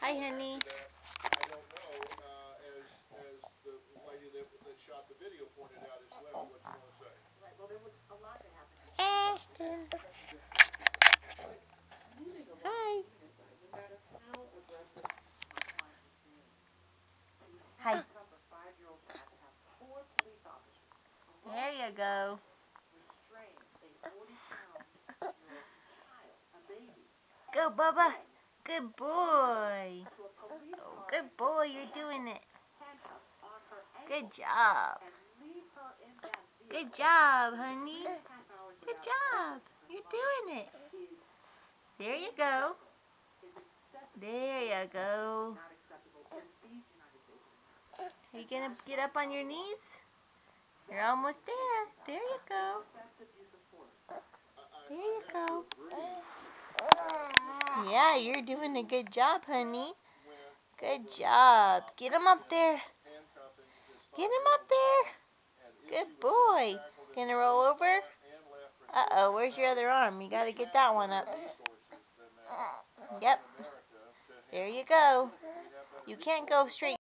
Hi, honey. I don't know, as the lady that shot the video pointed out as well. What do you want to say? Right. Well, there was a lot that happened. Ashton. Hi. No matter how aggressive my client was being, she was Hi. up a 5-year-old child to have 4 police officers. There you go. Restrain a 40-pound-year-old child, a baby. Go, Bubba. Good boy. Oh, good boy. You're doing it. Handcuffs on her ankle. Good job. And leave her in that vehicle. Good job, honey. 3.5 hours Good without job. You're doing it. There you go. There you go. Not acceptable in these United States. Are you going to get up on your knees? You're almost there. There you go. There you go. Yeah, you're doing a good job, honey. Good job. Get him up there. Get him up there. Good boy. Gonna roll over? Uh-oh, where's your other arm? You gotta get that one up. Yep. There you go. You can't go straight.